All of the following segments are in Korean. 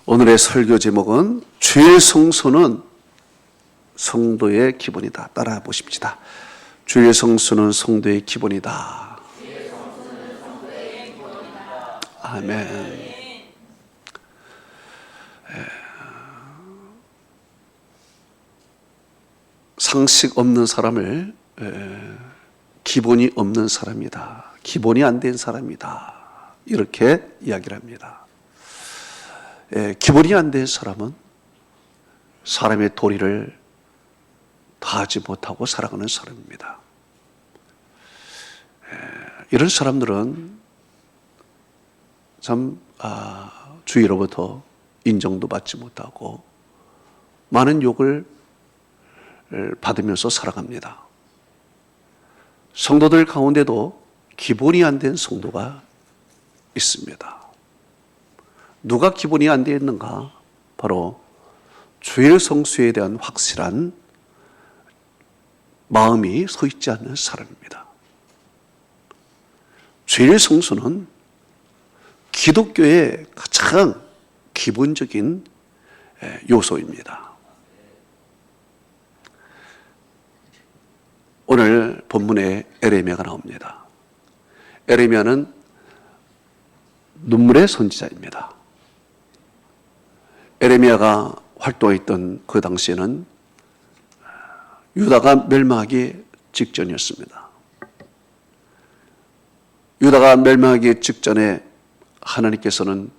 오늘의 설교 제목은 주의 성소는 성도의 기본이다. 따라 보십시다. 주의 성소는 성도의 기본이다. 아멘. 상식 없는 사람을 기본이 없는 사람이다. 기본이 안 된 사람이다. 이렇게 이야기를 합니다. 기본이 안 된 사람은 사람의 도리를 다하지 못하고 살아가는 사람입니다. 이런 사람들은 참 주위로부터 인정도 받지 못하고 많은 욕을 받으면서 살아갑니다. 성도들 가운데도 기본이 안 된 성도가 있습니다. 누가 기본이 안 되어 있는가? 바로 주의 성수에 대한 확실한 마음이 서 있지 않는 사람입니다. 주의 성수는 기독교의 가장 기본적인 요소입니다. 오늘 본문에 에레미야가 나옵니다. 에레미야는 눈물의 선지자입니다. 에레미야가 활동했던 그 당시에는 유다가 멸망하기 직전이었습니다. 유다가 멸망하기 직전에 하나님께서는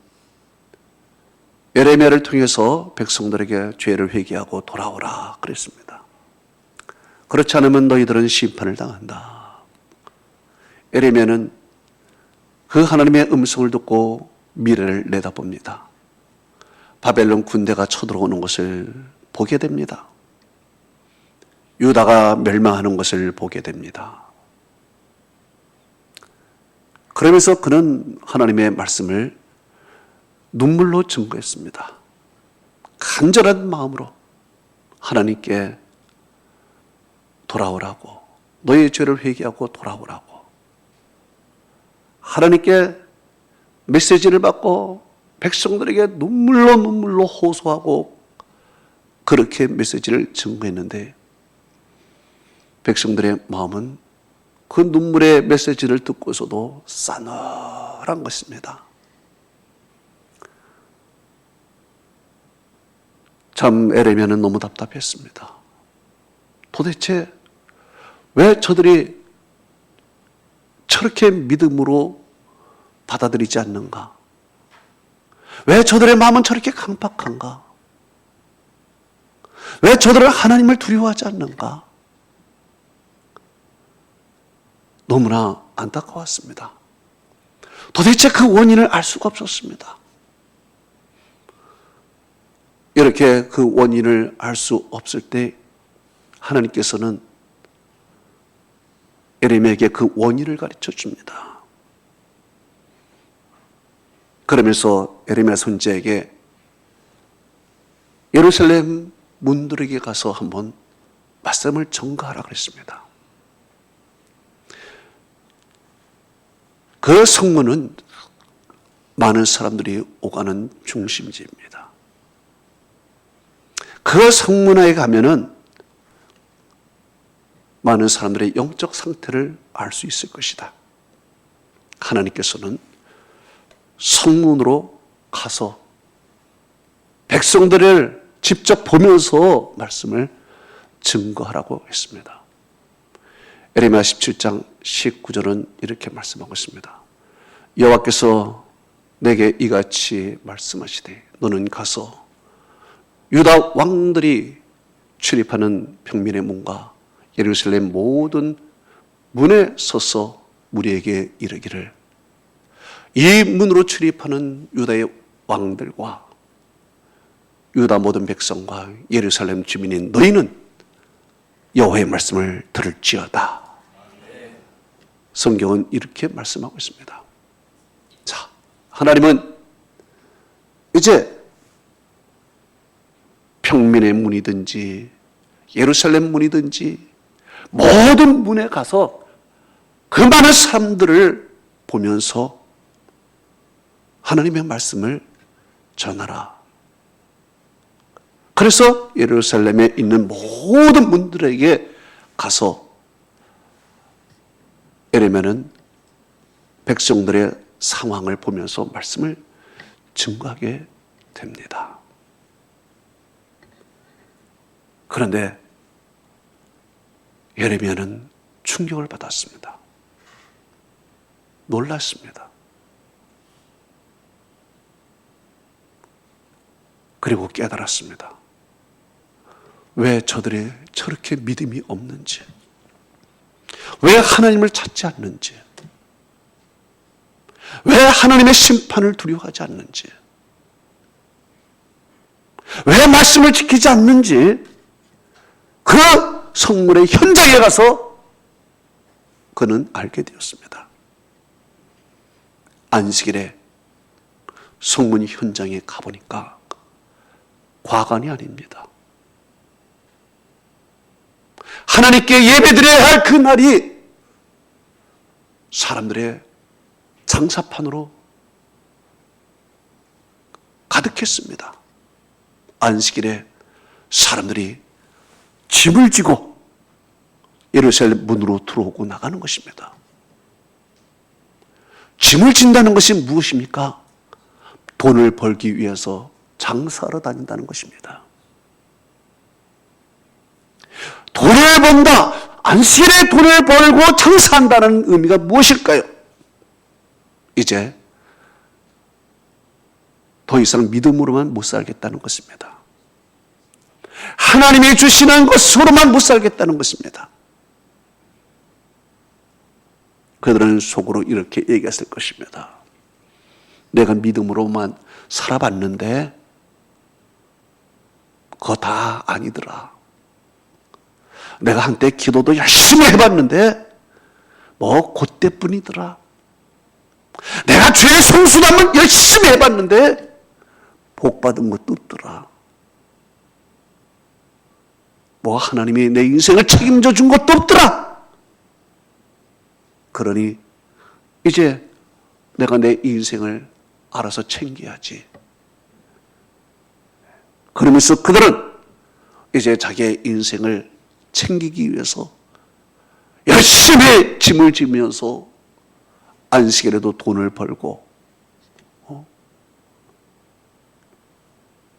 에레미야를 통해서 백성들에게 죄를 회개하고 돌아오라 그랬습니다. 그렇지 않으면 너희들은 심판을 당한다. 에레미야는 그 하나님의 음성을 듣고 미래를 내다봅니다. 바벨론 군대가 쳐들어오는 것을 보게 됩니다. 유다가 멸망하는 것을 보게 됩니다. 그러면서 그는 하나님의 말씀을 눈물로 증거했습니다. 간절한 마음으로 하나님께 돌아오라고, 너의 죄를 회개하고 돌아오라고, 하나님께 메시지를 받고 백성들에게 눈물로 호소하고 그렇게 메시지를 증거했는데 백성들의 마음은 그 눈물의 메시지를 듣고서도 싸늘한 것입니다. 참 에레미야는 너무 답답했습니다. 도대체 왜 저들이 저렇게 믿음으로 받아들이지 않는가? 왜 저들의 마음은 저렇게 강팍한가? 왜 저들은 하나님을 두려워하지 않는가? 너무나 안타까웠습니다. 도대체 그 원인을 알 수가 없었습니다. 이렇게 그 원인을 알 수 없을 때 하나님께서는 에레미야에게 그 원인을 가르쳐 줍니다. 그러면서 에레미야 선지자에게 예루살렘 문들에게 가서 한번 말씀을 전가하라 그랬습니다. 그 성문은 많은 사람들이 오가는 중심지입니다. 그 성문에 가면은 많은 사람들의 영적 상태를 알 수 있을 것이다. 하나님께서는 성문으로 가서 백성들을 직접 보면서 말씀을 증거하라고 했습니다. 에레미야 17장 19절은 이렇게 말씀하고 있습니다. 여호와께서 내게 이같이 말씀하시되 너는 가서 유다 왕들이 출입하는 평민의 문과 예루살렘 모든 문에 서서 우리에게 이르기를 이 문으로 출입하는 유다의 왕들과 유다 모든 백성과 예루살렘 주민인 너희는 여호와의 말씀을 들을지어다. 성경은 이렇게 말씀하고 있습니다. 자, 하나님은 이제 평민의 문이든지 예루살렘 문이든지 모든 문에 가서 그 많은 사람들을 보면서 하나님의 말씀을 전하라. 그래서 예루살렘에 있는 모든 문들에게 가서 에레미야는 백성들의 상황을 보면서 말씀을 증거하게 됩니다. 그런데 예레미야는 충격을 받았습니다. 놀랐습니다. 그리고 깨달았습니다. 왜 저들이 저렇게 믿음이 없는지, 왜 하나님을 찾지 않는지, 왜 하나님의 심판을 두려워하지 않는지, 왜 말씀을 지키지 않는지, 그 성문의 현장에 가서 그는 알게 되었습니다. 안식일에 성문 현장에 가보니까 과관이 아닙니다. 하나님께 예배드려야 할 그 날이 사람들의 장사판으로 가득했습니다. 안식일에 사람들이 짐을 지고 예루살렘 문으로 들어오고 나가는 것입니다. 짐을 진다는 것이 무엇입니까? 돈을 벌기 위해서 장사하러 다닌다는 것입니다. 돈을 번다, 안식일에 돈을 벌고 장사한다는 의미가 무엇일까요? 이제 더 이상 믿음으로만 못 살겠다는 것입니다. 하나님이 주시는 것으로만 못 살겠다는 것입니다. 그들은 속으로 이렇게 얘기했을 것입니다. 내가 믿음으로만 살아봤는데 그거 다 아니더라. 내가 한때 기도도 열심히 해봤는데 뭐 그때뿐이더라. 내가 죄의 성수담을 열심히 해봤는데 복받은 것도 없더라. 뭐 하나님이 내 인생을 책임져 준 것도 없더라. 그러니 이제 내가 내 인생을 알아서 챙겨야지. 그러면서 그들은 이제 자기의 인생을 챙기기 위해서 열심히 짐을 지면서 안식일에도 돈을 벌고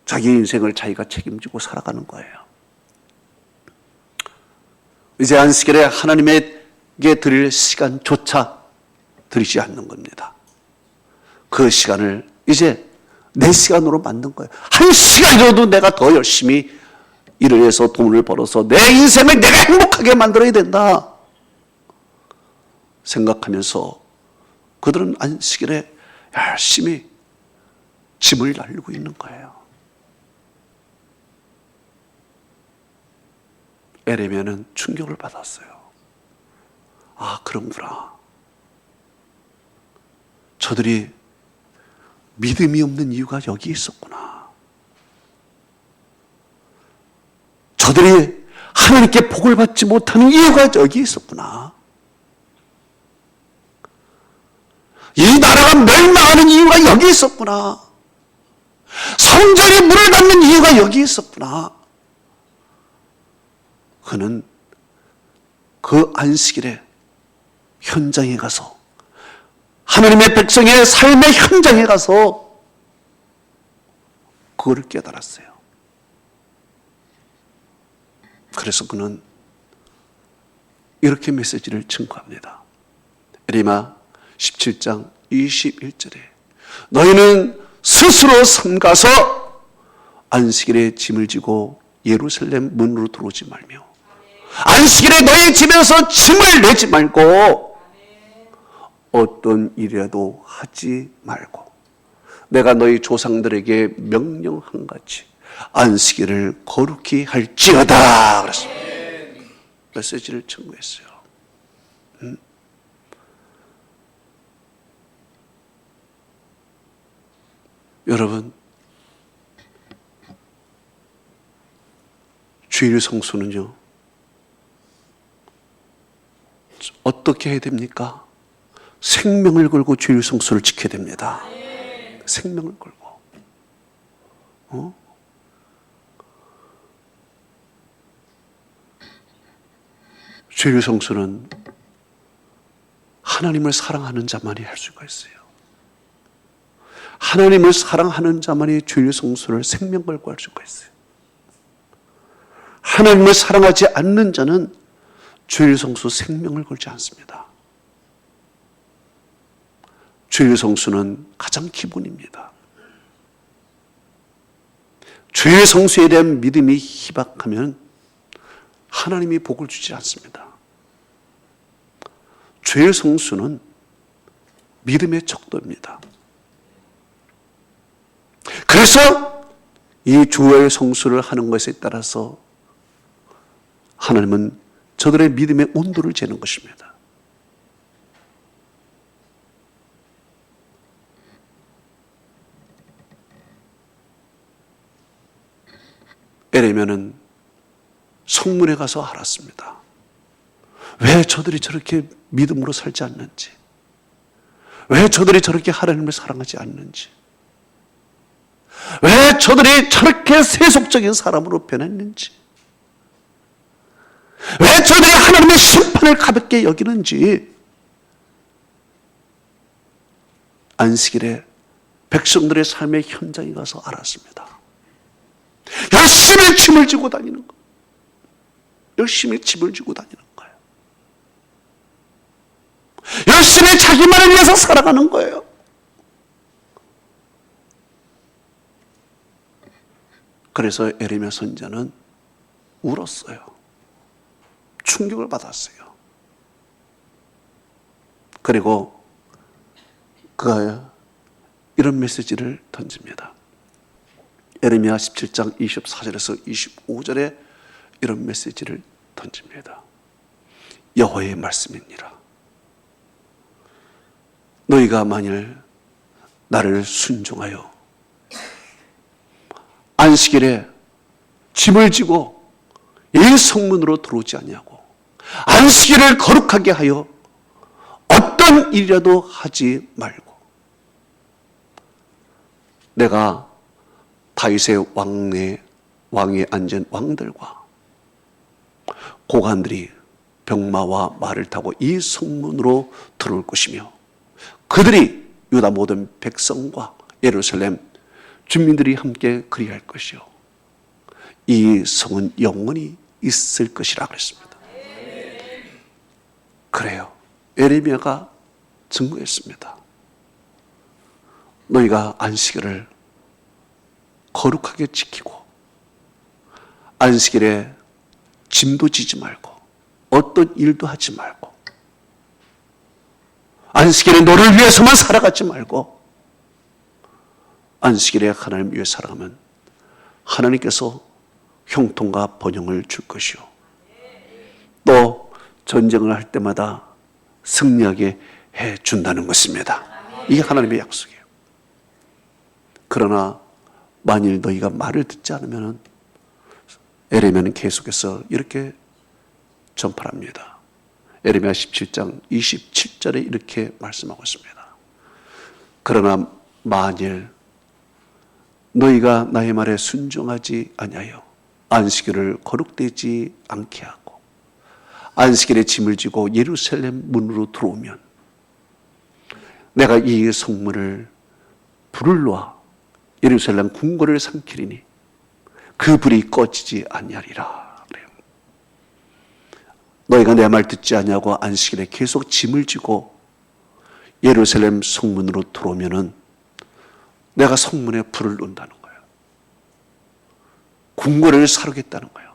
자기 인생을 자기가 책임지고 살아가는 거예요. 이제 안식일에 하나님에게 드릴 시간조차 드리지 않는 겁니다. 그 시간을 이제 내 시간으로 만든 거예요. 한 시간이라도 내가 더 열심히 일을 해서 돈을 벌어서 내 인생을 내가 행복하게 만들어야 된다 생각하면서 그들은 안식일에 열심히 짐을 날리고 있는 거예요. 에레미야는 충격을 받았어요. 아, 그런구나. 저들이 믿음이 없는 이유가 여기 있었구나. 저들이 하나님께 복을 받지 못하는 이유가 여기 있었구나. 이 나라가 멸망하는 이유가 여기 있었구나. 성전이 문을 닫는 이유가 여기 있었구나. 그는 그 안식일에 현장에 가서 하나님의 백성의 삶의 현장에 가서 그거를 깨달았어요. 그래서 그는 이렇게 메시지를 증거합니다. 에레미야 17장 21절에 너희는 스스로 삼가서 안식일에 짐을 지고 예루살렘 문으로 들어오지 말며 안식일에 너희 집에서 짐을 내지 말고 어떤 일이라도 하지 말고 내가 너희 조상들에게 명령한 같이 안식일을 거룩히 할지어다 그랬습니다. 메시지를 청구했어요. 여러분, 주일 성수는요 어떻게 해야 됩니까? 생명을 걸고 주일 성수를 지켜야 됩니다. 생명을 걸고 주일 성수는 하나님을 사랑하는 자만이 할 수가 있어요. 하나님을 사랑하는 자만이 주일 성수를 생명 걸고 할 수가 있어요. 하나님을 사랑하지 않는 자는 주일 성수 생명을 걸지 않습니다. 주일 성수는 가장 기본입니다. 주일 성수에 대한 믿음이 희박하면 하나님이 복을 주지 않습니다. 주일 성수는 믿음의 척도입니다. 그래서 이 주일 성수를 하는 것에 따라서 하나님은 저들의 믿음의 온도를 재는 것입니다. 에레미야는 성문에 가서 알았습니다. 왜 저들이 저렇게 믿음으로 살지 않는지, 왜 저들이 저렇게 하나님을 사랑하지 않는지, 왜 저들이 저렇게 세속적인 사람으로 변했는지, 왜 저들이 하나님의 심판을 가볍게 여기는지 안식일에 백성들의 삶의 현장에 가서 알았습니다. 열심히 짐을 지고 다니는 거예요. 열심히 짐을 지고 다니는 거예요. 열심히 자기만을 위해서 살아가는 거예요. 그래서 에레미야 선지자는 울었어요. 충격을 받았어요. 그리고 그가 이런 메시지를 던집니다. 에레미야 17장 24절에서 25절에 이런 메시지를 던집니다. 여호와의 말씀이니라. 너희가 만일 나를 순종하여 안식일에 짐을 지고 이 성문으로 들어오지 아니하고 안식일을 거룩하게 하여 어떤 일이라도 하지 말고 내가 다윗의 왕에 앉은 왕들과 고관들이 병마와 말을 타고 이 성문으로 들어올 것이며 그들이 유다 모든 백성과 예루살렘 주민들이 함께 그리할 것이요 이 성은 영원히 있을 것이라 그랬습니다. 그래요. 에레미야가 증거했습니다. 너희가 안식일을 거룩하게 지키고 안식일에 짐도 지지 말고 어떤 일도 하지 말고 안식일에 너를 위해서만 살아가지 말고 안식일에 하나님 위해 살아가면 하나님께서 형통과 번영을 줄 것이요 또 전쟁을 할 때마다 승리하게 해준다는 것입니다. 이게 하나님의 약속이에요. 그러나 만일 너희가 말을 듣지 않으면 에레미야는 계속해서 이렇게 전파합니다. 에레미야 17장 27절에 이렇게 말씀하고 있습니다. 그러나 만일 너희가 나의 말에 순종하지 아니하여 안식일을 거룩되지 않게 하고 안식일에 짐을 지고 예루살렘 문으로 들어오면 내가 이 성문을 불을 놓아 예루살렘 궁궐을 삼키리니 그 불이 꺼지지 아니하리라 그래요. 너희가 내 말 듣지 아니하고 안식일에 계속 짐을 지고 예루살렘 성문으로 들어오면은 내가 성문에 불을 놓는다는 거예요. 궁궐을 사르겠다는 거예요.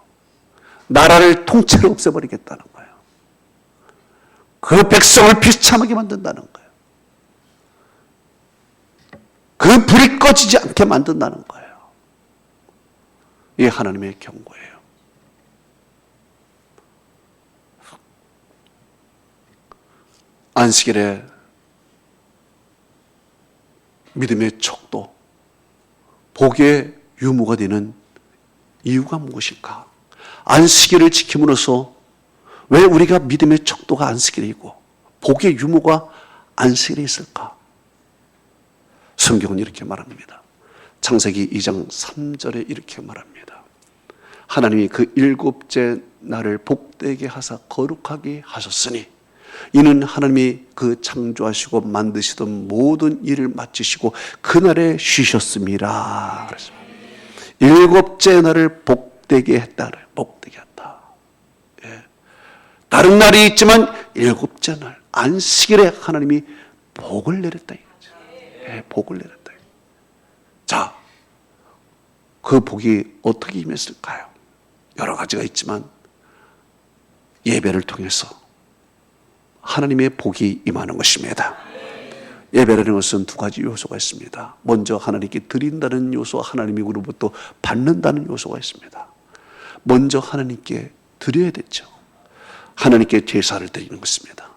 나라를 통째로 없애버리겠다는 거예요. 그 백성을 비참하게 만든다는 거예요. 그 불이 꺼지지 않게 만든다는 거예요. 이게 하나님의 경고예요. 안식일에 믿음의 척도, 복의 유무가 되는 이유가 무엇일까? 안식일을 지킴으로써 왜 우리가 믿음의 척도가 안식일이고 복의 유무가 안식일에 있을까? 성경은 이렇게 말합니다. 창세기 2장 3절에 이렇게 말합니다. 하나님이 그 일곱째 날을 복되게 하사 거룩하게 하셨으니 이는 하나님이 그 창조하시고 만드시던 모든 일을 마치시고 그날에 쉬셨습니다. 그렇습니다. 일곱째 날을 복되게 했다. 복되게 했다. 예. 다른 날이 있지만 일곱째 날 안식일에 하나님이 복을 내렸다. 예, 복을 내렸다. 자, 그 복이 어떻게 임했을까요? 여러 가지가 있지만 예배를 통해서 하나님의 복이 임하는 것입니다. 예배라는 것은 두 가지 요소가 있습니다. 먼저 하나님께 드린다는 요소, 하나님으로부터 받는다는 요소가 있습니다. 먼저 하나님께 드려야 되죠. 하나님께 제사를 드리는 것입니다.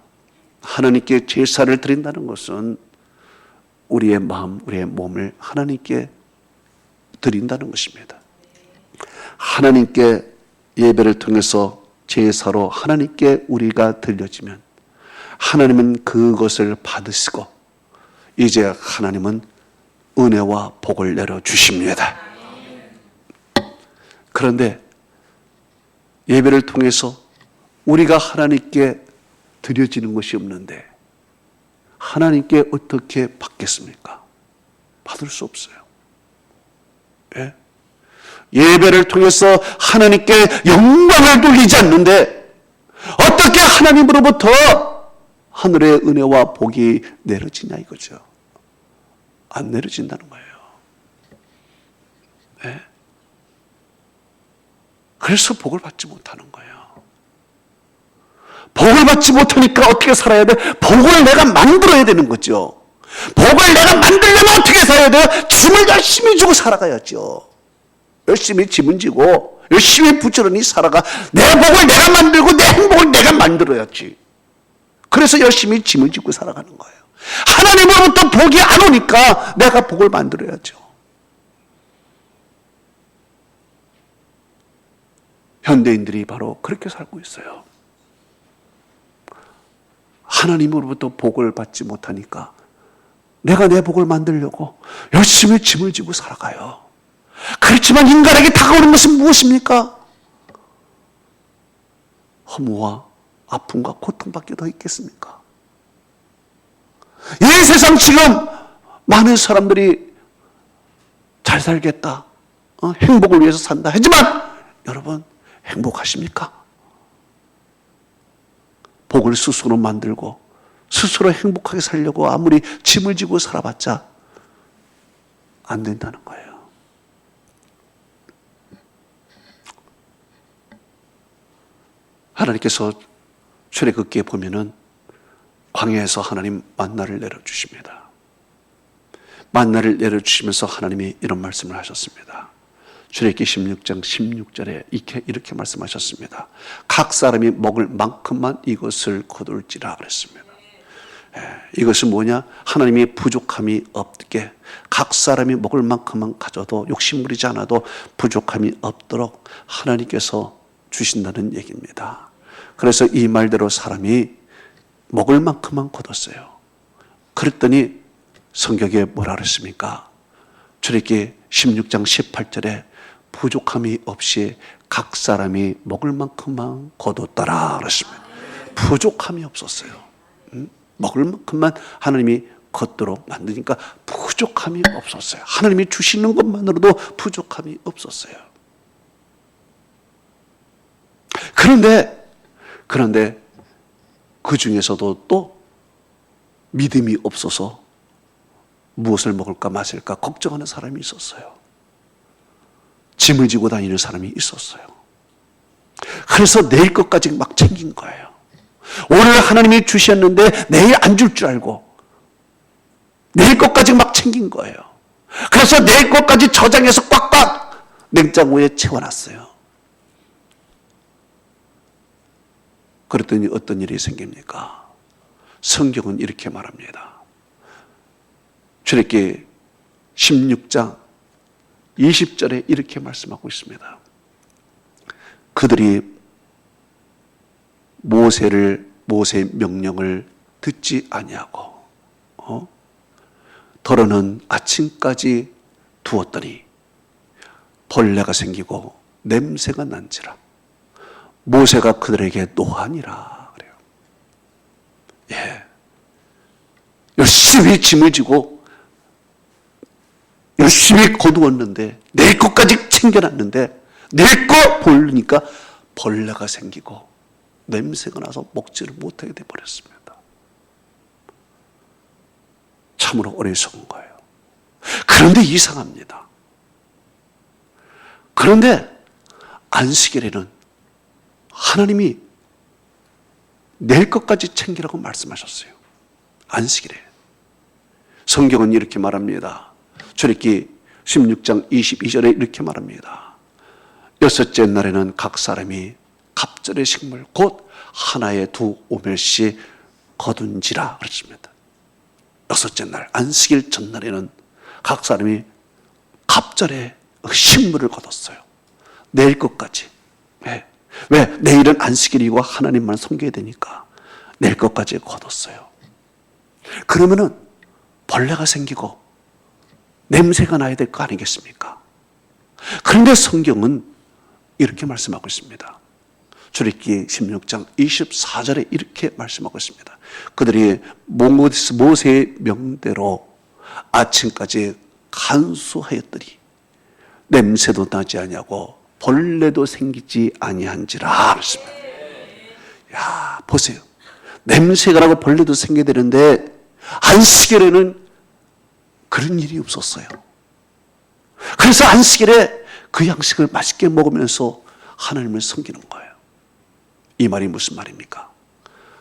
하나님께 제사를 드린다는 것은 우리의 마음, 우리의 몸을 하나님께 드린다는 것입니다. 하나님께 예배를 통해서 제사로 하나님께 우리가 드려지면 하나님은 그것을 받으시고 이제 하나님은 은혜와 복을 내려주십니다. 그런데 예배를 통해서 우리가 하나님께 드려지는 것이 없는데 하나님께 어떻게 받겠습니까? 받을 수 없어요. 예? 예배를 통해서 하나님께 영광을 돌리지 않는데 어떻게 하나님으로부터 하늘의 은혜와 복이 내려지냐 이거죠. 안 내려진다는 거예요. 네? 그래서 복을 받지 못하는 거예요. 복을 받지 못하니까 어떻게 살아야 돼? 복을 내가 만들어야 되는 거죠. 복을 내가 만들려면 어떻게 살아야 돼요? 짐을 열심히 주고 살아가야죠. 열심히 짐을 지고 열심히 부지런히 살아가. 내 복을 내가 만들고 내 행복을 내가 만들어야지. 그래서 열심히 짐을 짓고 살아가는 거예요. 하나님으로부터 복이 안 오니까 내가 복을 만들어야죠. 현대인들이 바로 그렇게 살고 있어요. 하나님으로부터 복을 받지 못하니까 내가 내 복을 만들려고 열심히 짐을 지고 살아가요. 그렇지만 인간에게 다가오는 것은 무엇입니까? 허무와 아픔과 고통밖에 더 있겠습니까? 이 세상 지금 많은 사람들이 잘 살겠다, 행복을 위해서 산다 하지만 여러분 행복하십니까? 복을 스스로 만들고 스스로 행복하게 살려고 아무리 짐을 지고 살아봤자 안 된다는 거예요. 하나님께서 출애굽기에 보면은 광야에서 하나님 만나를 내려주십니다. 만나를 내려주시면서 하나님이 이런 말씀을 하셨습니다. 출애굽기 16장 16절에 이렇게 말씀하셨습니다. 각 사람이 먹을 만큼만 이것을 거둘지라 그랬습니다. 이것은 뭐냐? 하나님이 부족함이 없게 각 사람이 먹을 만큼만 가져도 욕심부리지 않아도 부족함이 없도록 하나님께서 주신다는 얘기입니다. 그래서 이 말대로 사람이 먹을 만큼만 거뒀어요. 그랬더니 성경에 뭐라 그랬습니까? 출애굽기 16장 18절에 부족함이 없이 각 사람이 먹을 만큼만 거뒀더라 그랬습니다. 부족함이 없었어요. 먹을 만큼만 하나님이 걷도록 만드니까 부족함이 없었어요. 하나님이 주시는 것만으로도 부족함이 없었어요. 그런데 그 중에서도 또 믿음이 없어서 무엇을 먹을까 마실까 걱정하는 사람이 있었어요. 짐을 지고 다니는 사람이 있었어요. 그래서 내일 것까지 막 챙긴 거예요. 오늘 하나님이 주셨는데 내일 안 줄 줄 알고 내일 것까지 막 챙긴 거예요. 그래서 내일 것까지 저장해서 꽉꽉 냉장고에 채워놨어요. 그랬더니 어떤 일이 생깁니까? 성경은 이렇게 말합니다. 출애굽기 16장 20절에 이렇게 말씀하고 있습니다. 그들이 모세의 명령을 듣지 아니하고 더러는 아침까지 두었더니 벌레가 생기고 냄새가 난지라 모세가 그들에게 노하니라 그래요. 예, 열심히 짐을 지고 열심히 거두었는데 내 것까지 챙겨놨는데 내 거 보려니까 벌레가 생기고 냄새가 나서 먹지를 못하게 돼버렸습니다. 참으로 어리석은 거예요. 그런데 이상합니다. 그런데 안식일에는 하나님이 낼 것까지 챙기라고 말씀하셨어요. 안식일에. 성경은 이렇게 말합니다. 출애굽기 16장 22절에 이렇게 말합니다. 여섯째 날에는 각 사람이 갑절의 식물 곧 하나에 2오멜씩 거둔지라 그랬습니다. 여섯째 날 안식일 전날에는 각 사람이 갑절의 식물을 거뒀어요. 내일 것까지. 왜? 내일은 안식일이고 하나님만 섬겨야 되니까 내일 것까지 거뒀어요. 그러면은 벌레가 생기고 냄새가 나야 될 거 아니겠습니까? 그런데 성경은 이렇게 말씀하고 있습니다. 출애굽기 16장 24절에 이렇게 말씀하고 있습니다. 그들이 모세의 명대로 아침까지 간수하였더니 냄새도 나지 아니하고 벌레도 생기지 아니한지라 그랬습니다. 야, 보세요. 냄새가 나고 벌레도 생겨야 되는데 안식일에는 그런 일이 없었어요. 그래서 안식일에 그 양식을 맛있게 먹으면서 하나님을 섬기는 거예요. 이 말이 무슨 말입니까?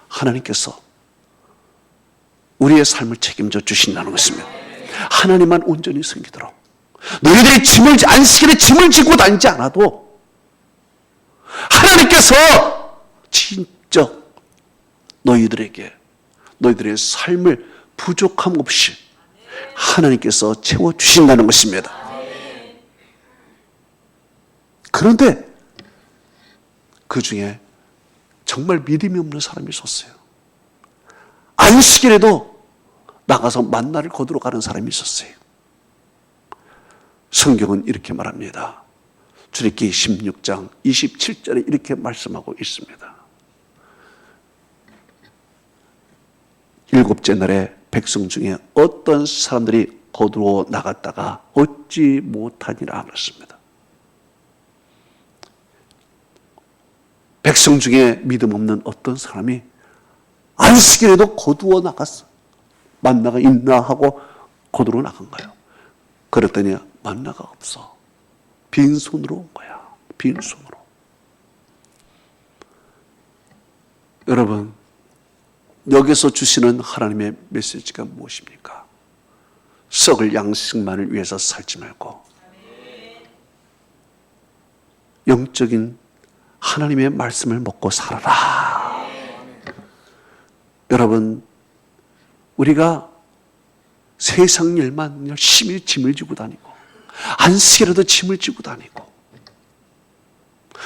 하나님께서 우리의 삶을 책임져 주신다는 것입니다. 하나님만 온전히 섬기도록. 너희들이 안식일에 짐을 지고 다니지 않아도 하나님께서 진짜 너희들의 삶을 부족함 없이 하나님께서 채워주신다는 것입니다. 그런데 그 중에 정말 믿음이 없는 사람이 있었어요. 안식일에도 나가서 만나를 거두러 가는 사람이 있었어요. 성경은 이렇게 말합니다. 출애굽기 16장 27절에 이렇게 말씀하고 있습니다. 일곱째 날에 백성 중에 어떤 사람들이 거두어 나갔다가 얻지 못하니라 그랬습니다. 백성 중에 믿음 없는 어떤 사람이 안식일에도 거두어 나갔어. 만나가 있나 하고 거두러 나간 거예요. 그랬더니 만나가 없어. 빈손으로 온 거야. 빈손으로. 여러분, 여기서 주시는 하나님의 메시지가 무엇입니까? 썩을 양식만을 위해서 살지 말고 영적인 하나님의 말씀을 먹고 살아라. 여러분, 우리가 세상 일만 열심히 짐을 지고 다니고 안식일에도 짐을 지고 다니고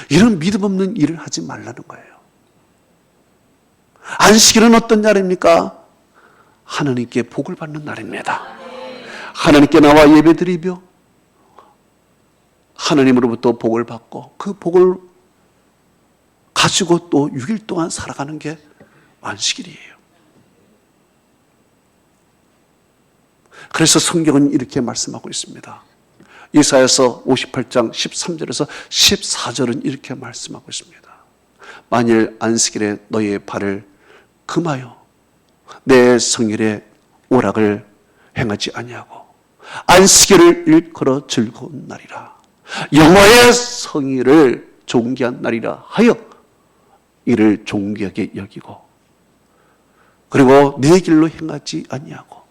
이런 믿음 없는 일을 하지 말라는 거예요. 안식일은 어떤 날입니까? 하나님께 복을 받는 날입니다. 하나님께 나와 예배드리며 하나님으로부터 복을 받고 그 복을 가지고 또 6일 동안 살아가는 게 안식일이에요. 그래서 성경은 이렇게 말씀하고 있습니다. 이사야서 58장 13절에서 14절은 이렇게 말씀하고 있습니다. 만일 안식일에 너희의 발을 금하여 내 성일에 오락을 행하지 아니하고 안식일을 일컬어 즐거운 날이라 여호와의 성일을 존귀한 날이라 하여 이를 존귀하게 여기고 그리고 네 길로 행하지 아니하고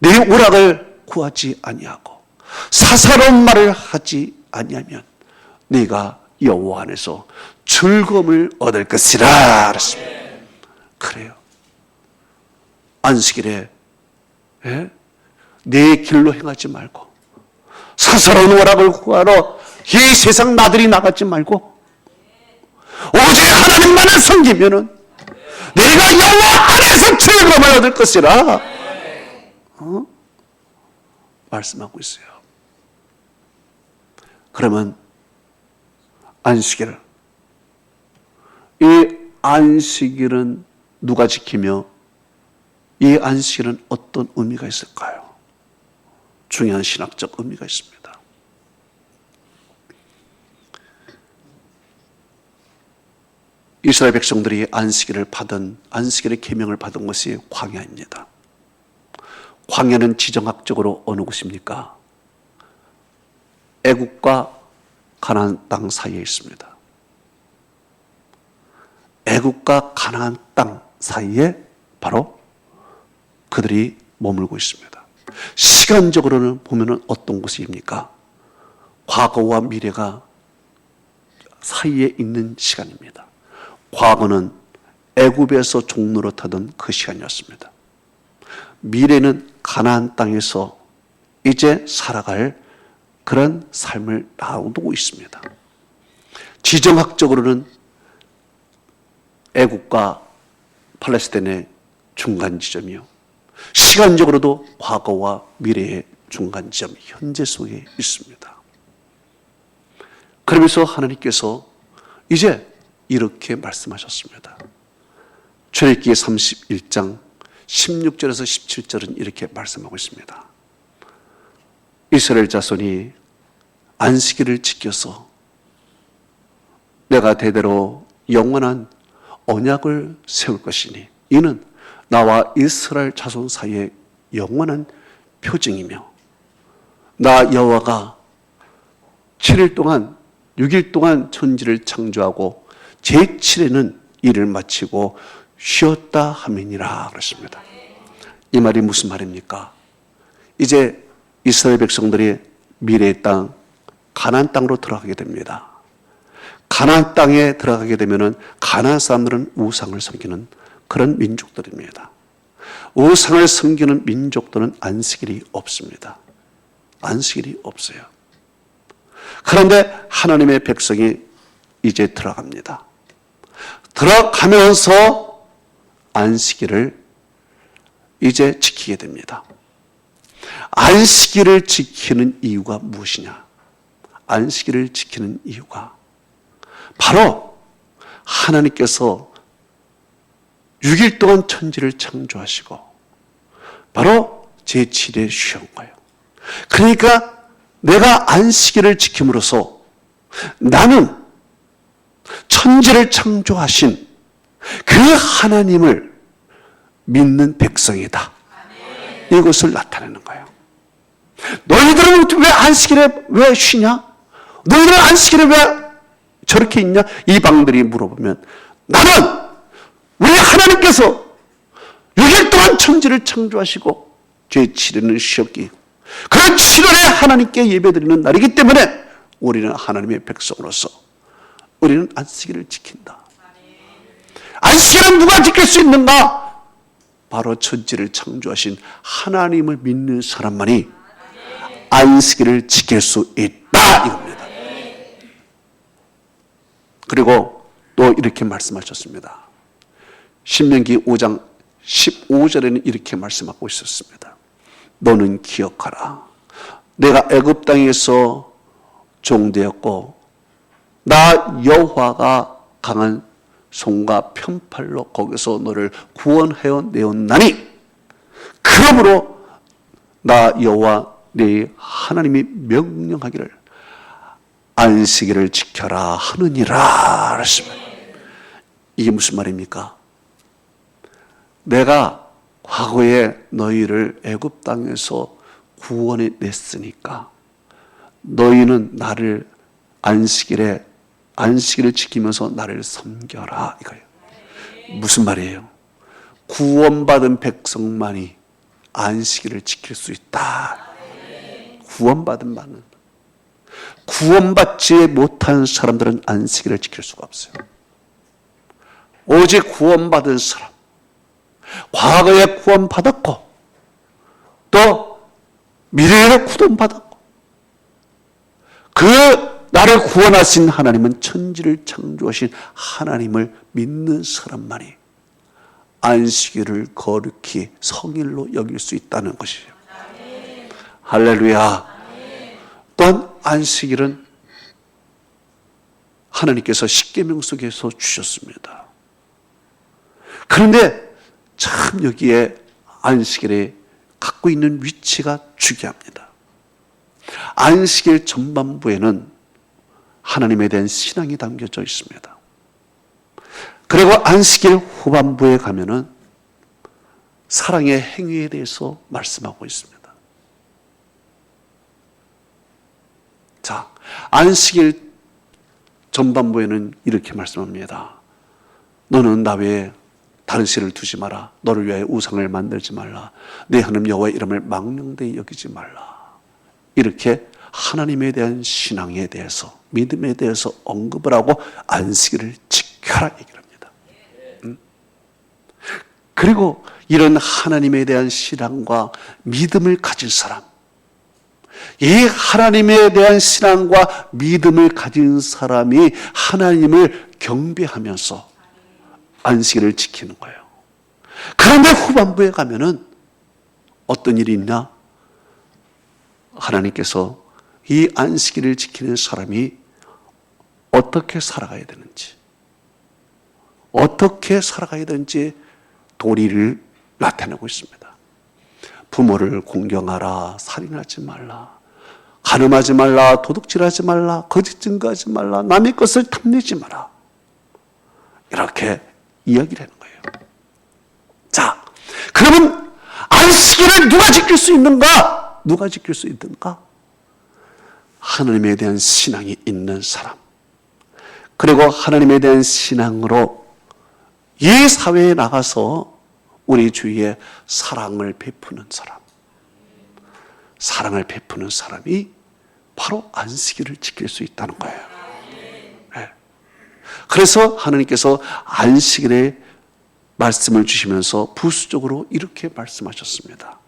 내 오락을 구하지 아니하고 사사로운 말을 하지 아니하면 네가 여호와 안에서 즐거움을 얻을 것이라 그랬습니다. 그래요. 안식일에 내 길로 행하지 말고 사사로운 오락을 구하러 이 세상 나들이 나가지 말고 오직 하나님만을 섬기면은 내가 여호와 안에서 즐거움을 얻을 것이라 말씀하고 있어요. 그러면 안식일을. 이 안식일은 누가 지키며 이 안식일은 어떤 의미가 있을까요? 중요한 신학적 의미가 있습니다. 이스라엘 백성들이 안식일의 계명을 받은 것이 광야입니다. 광야는 지정학적으로 어느 곳입니까? 애국과 가나안 땅 사이에 있습니다. 애국과 가나안 땅 사이에 바로 그들이 머물고 있습니다. 시간적으로는 보면 어떤 곳입니까? 과거와 미래가 사이에 있는 시간입니다. 과거는 애굽에서 종노릇하던 그 시간이었습니다. 미래는 가나안 땅에서 이제 살아갈 그런 삶을 나누고 있습니다. 지정학적으로는 애국과 팔레스타인의 중간 지점이요, 시간적으로도 과거와 미래의 중간 지점, 현재 속에 있습니다. 그러면서 하나님께서 이제 이렇게 말씀하셨습니다. 출애굽기 31장 16절에서 17절은 이렇게 말씀하고 있습니다. 이스라엘 자손이 안식일을 지켜서 내가 대대로 영원한 언약을 세울 것이니 이는 나와 이스라엘 자손 사이의 영원한 표징이며 나 여호와가 7일 동안 6일 동안 천지를 창조하고 제7일에는 일을 마치고 쉬었다 함이니라 그랬습니다. 이 말이 무슨 말입니까? 이제 이스라엘 백성들이 미래의 땅 가나안 땅으로 들어가게 됩니다. 가나안 땅에 들어가게 되면은 가나안 사람들은 우상을 섬기는 그런 민족들입니다. 우상을 섬기는 민족들은 안식일이 없습니다. 안식일이 없어요. 그런데 하나님의 백성이 이제 들어갑니다. 들어가면서 안식일을 이제 지키게 됩니다. 안식일을 지키는 이유가 무엇이냐? 안식일을 지키는 이유가 바로 하나님께서 6일 동안 천지를 창조하시고 바로 제7일에 쉬는 거예요. 그러니까 내가 안식일을 지킴으로써 나는 천지를 창조하신 그 하나님을 믿는 백성이다. 이것을 나타내는 거예요. 너희들은 왜 안식일에 왜 쉬냐? 너희들은 안식일에 왜 저렇게 있냐? 이방들이 물어보면 나는 우리 하나님께서 6일 동안 천지를 창조하시고 제7일은 쉬었기, 그 7일에 하나님께 예배드리는 날이기 때문에 우리는 하나님의 백성으로서 우리는 안식일을 지킨다. 안식일은 누가 지킬 수 있는가? 바로 천지를 창조하신 하나님을 믿는 사람만이 안식일을 지킬 수 있다 이겁니다. 그리고 또 이렇게 말씀하셨습니다. 신명기 5장 15절에는 이렇게 말씀하고 있었습니다. 너는 기억하라. 내가 애굽 땅에서 종되었고 나 여호와가 강한 손과 편팔로 거기서 너를 구원하여 내었나니 그러므로 나 여호와 네 하나님이 명령하기를 안식일을 지켜라 하느니라 그랬습니다. 이게 무슨 말입니까? 내가 과거에 너희를 애굽 땅에서 구원해 냈으니까 너희는 나를 안식일을 지키면서 나를 섬겨라 이거예요. 무슨 말이에요? 구원받은 백성만이 안식일을 지킬 수 있다. 구원받은 만은. 구원받지 못한 사람들은 안식일을 지킬 수가 없어요. 오직 구원받은 사람, 과거에 구원받았고 또 미래에 구원받았고 그 나를 구원하신 하나님은 천지를 창조하신 하나님을 믿는 사람만이 안식일을 거룩히 성일로 여길 수 있다는 것이에요. 할렐루야. 또한 안식일은 하나님께서 십계명 속에서 주셨습니다. 그런데 참 여기에 안식일에 갖고 있는 위치가 중요합니다. 안식일 전반부에는 하나님에 대한 신앙이 담겨져 있습니다. 그리고 안식일 후반부에 가면은 사랑의 행위에 대해서 말씀하고 있습니다. 자, 안식일 전반부에는 이렇게 말씀합니다. 너는 나 외에 다른 신을 두지 마라. 너를 위하여 우상을 만들지 말라. 내 하나님 여호와의 이름을 망령되이 여기지 말라. 이렇게 하나님에 대한 신앙에 대해서, 믿음에 대해서 언급을 하고 안식일을 지켜라 얘기를 합니다. 그리고 이런 하나님에 대한 신앙과 믿음을 가진 사람, 이 하나님에 대한 신앙과 믿음을 가진 사람이 하나님을 경배하면서 안식일을 지키는 거예요. 그런데 후반부에 가면은 어떤 일이 있냐? 하나님께서 이 안식일을 지키는 사람이 어떻게 살아가야 되는지, 어떻게 살아가야 되는지 도리를 나타내고 있습니다. 부모를 공경하라, 살인하지 말라, 간음하지 말라, 도둑질하지 말라, 거짓 증거하지 말라, 남의 것을 탐내지 마라. 이렇게 이야기를 하는 거예요. 자, 그러면 안식일을 누가 지킬 수 있는가? 누가 지킬 수 있는가? 하나님에 대한 신앙이 있는 사람, 그리고 하나님에 대한 신앙으로 이 사회에 나가서 우리 주위에 사랑을 베푸는 사람, 사랑을 베푸는 사람이 바로 안식일을 지킬 수 있다는 거예요. 네. 그래서 하나님께서 안식일에 말씀을 주시면서 부수적으로 이렇게 말씀하셨습니다.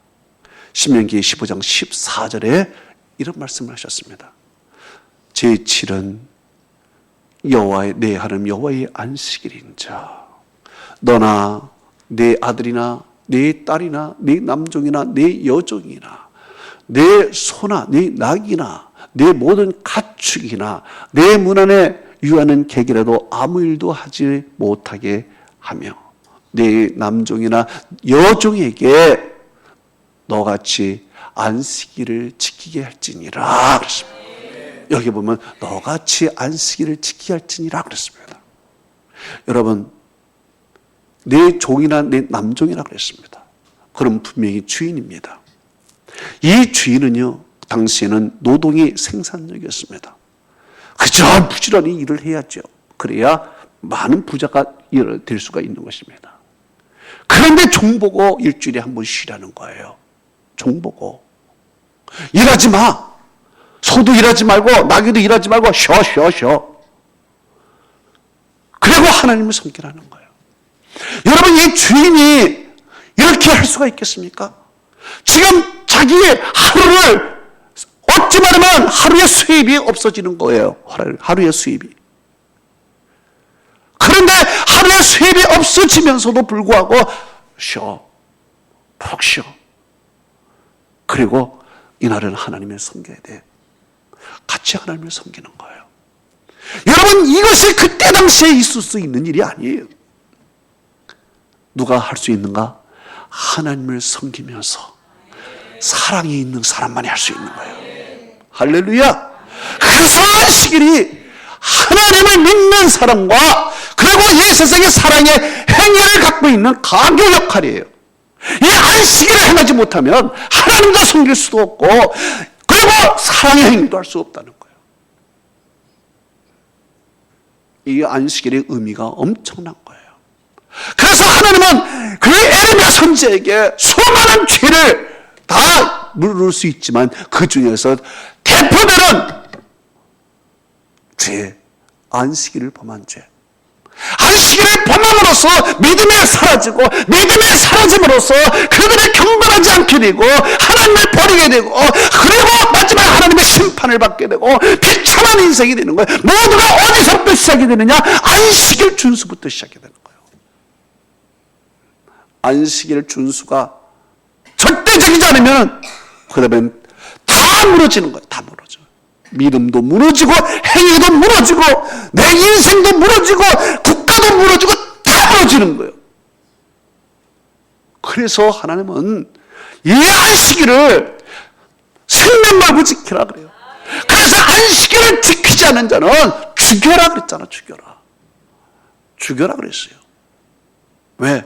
신명기 15장 14절에 이런 말씀을 하셨습니다. 제7은 여호와의 내 하나님 여호와의 안식일인자. 너나 내 아들이나 내 딸이나 내 남종이나 내 여종이나 내 소나 내 낙이나 내 모든 가축이나 내 문 안에 유하는 객이라도 아무 일도 하지 못하게 하며 내 남종이나 여종에게 너같이 안식일을 지키게 할지니라 그랬습니다. 여기 보면 너같이 안식일을 지키게 할지니라 그랬습니다. 여러분, 내 종이나 내 남종이라 그랬습니다. 그럼 분명히 주인입니다. 이 주인은요, 당시에는 노동이 생산력이었습니다. 그저 부지런히 일을 해야죠. 그래야 많은 부자가 될 수가 있는 것입니다. 그런데 종 보고 일주일에 한 번 쉬라는 거예요. 종 보고. 일하지 마. 소도 일하지 말고 나귀도 일하지 말고 쉬어. 그리고 하나님을 섬기라는 거예요. 여러분, 이 주인이 이렇게 할 수가 있겠습니까? 지금 자기의 하루를 어찌 말하면 하루의 수입이 없어지는 거예요. 하루의 수입이. 그런데 하루의 수입이 없어지면서도 불구하고 쉬어. 푹 쉬어. 그리고 이날은 하나님을 섬겨야 돼. 같이 하나님을 섬기는 거예요. 여러분, 이것이 그때 당시에 있을 수 있는 일이 아니에요. 누가 할 수 있는가? 하나님을 섬기면서 사랑이 있는 사람만이 할 수 있는 거예요. 할렐루야. 그래서 안식일이 하나님을 믿는 사람과 그리고 이 세상의 사랑의 행위를 갖고 있는 가교 역할이에요. 이 안식일을 행하지 못하면 하나님도 섬길 수도 없고 그리고 사랑의 행위도 할 수 없다는 거예요. 이 안식일의 의미가 엄청난 거예요. 그래서 하나님은 그 에레미야 선지자에게 수많은 죄를 다 물을 수 있지만 그 중에서 대표되는 죄, 안식일을 범한 죄. 안식일을 범함으로써 믿음이 사라지고 믿음이 사라짐으로써 그들이 경건하지 않게 되고 하나님을 버리게 되고 그리고 마지막에 하나님의 심판을 받게 되고 비참한 인생이 되는 거예요. 모두가 어디서부터 시작이 되느냐? 안식일 준수부터 시작이 되는 거예요. 안식일 준수가 절대적이지 않으면 그 다음에 다 무너지는 거예요. 다 무너져. 믿음도 무너지고 행위도 무너지고 내 인생도 무너지고 국가도 무너지고 다 무너지는 거예요. 그래서 하나님은 이 안식일을 생명만고 지키라 그래요. 그래서 안식일을 지키지 않는 자는 죽여라 그랬잖아. 죽여라 그랬어요. 왜?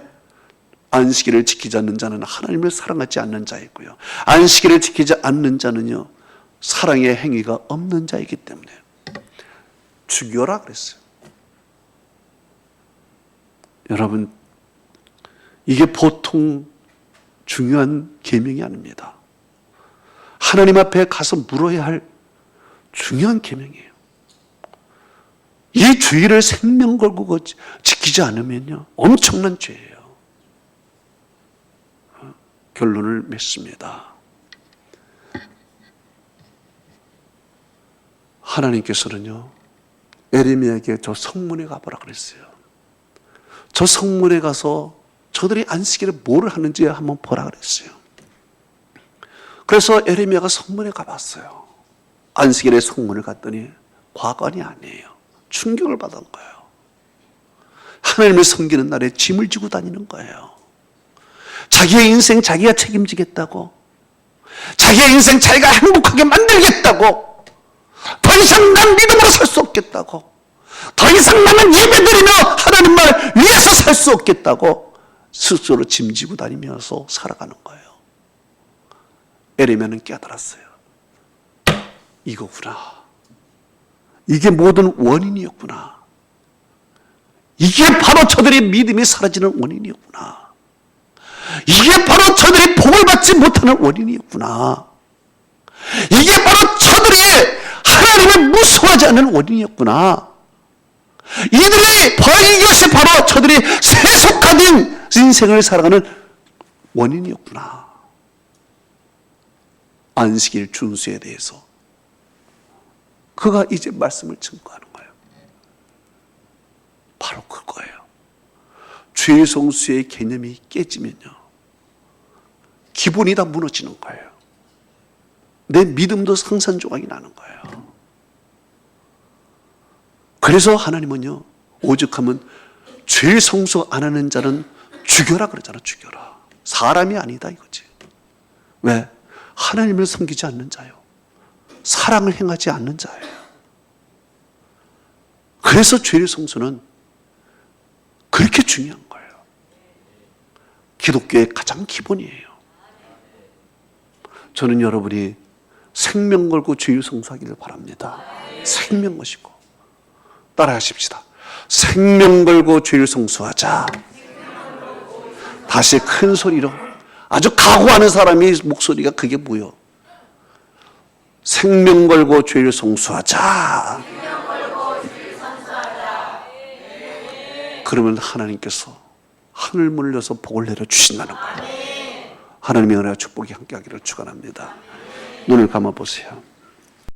안식일을 지키지 않는 자는 하나님을 사랑하지 않는 자이고요, 안식일을 지키지 않는 자는요 사랑의 행위가 없는 자이기 때문에 죽여라 그랬어요. 여러분, 이게 보통 중요한 계명이 아닙니다. 하나님 앞에 가서 물어야 할 중요한 계명이에요. 이 주의를 생명 걸고 지키지 않으면요 엄청난 죄예요. 결론을 맺습니다. 하나님께서는요 에레미야에게 저 성문에 가보라 그랬어요. 저 성문에 가서 저들이 안식일에 뭐를 하는지 한번 보라 그랬어요. 그래서 에레미야가 성문에 가봤어요. 안식일에 성문을 갔더니 과관이 아니에요. 충격을 받은 거예요. 하나님을 섬기는 날에 짐을 지고 다니는 거예요. 자기의 인생 자기가 책임지겠다고, 자기의 인생 자기가 행복하게 만들겠다고, 더 이상 난 믿음으로 살 수 없겠다고, 더 이상 나는 예배드리며 하나님 말 위해서 살 수 없겠다고 스스로 짐지고 다니면서 살아가는 거예요. 에레미야는 깨달았어요. 이거구나. 이게 모든 원인이었구나. 이게 바로 저들의 믿음이 사라지는 원인이었구나. 이게 바로 저들이 복을 받지 못하는 원인이었구나. 이게 바로 저들이 하나님을 무서워하지 않는 원인이었구나. 이것이 바로 저들이 세속화된 인생을 살아가는 원인이었구나. 안식일 준수에 대해서 그가 이제 말씀을 증거하는 거예요. 바로 그거예요. 죄 성수의 개념이 깨지면요 기본이 다 무너지는 거예요. 내 믿음도 상산조각이 나는 거예요. 그래서 하나님은요 오죽하면 죄 성수 안 하는 자는 죽여라 그러잖아. 죽여라. 사람이 아니다 이거지. 왜? 하나님을 섬기지 않는 자요, 사랑을 행하지 않는 자예요. 그래서 죄 성수는 그렇게 중요한 거예요. 기독교의 가장 기본이에요. 저는 여러분이 생명 걸고 죄 성수하기를 바랍니다. 생명 것이고 따라하십시다. 생명 걸고 죄를 성수하자. 다시 큰 소리로, 아주 각오하는 사람이 목소리가 그게 뭐요? 생명 걸고 죄를 성수하자. 그러면 하나님께서 하늘 문을 열어서 복을 내려주신다는 거예요. 하나님의 은혜와 축복이 함께하기를 축원합니다. 눈을 감아보세요.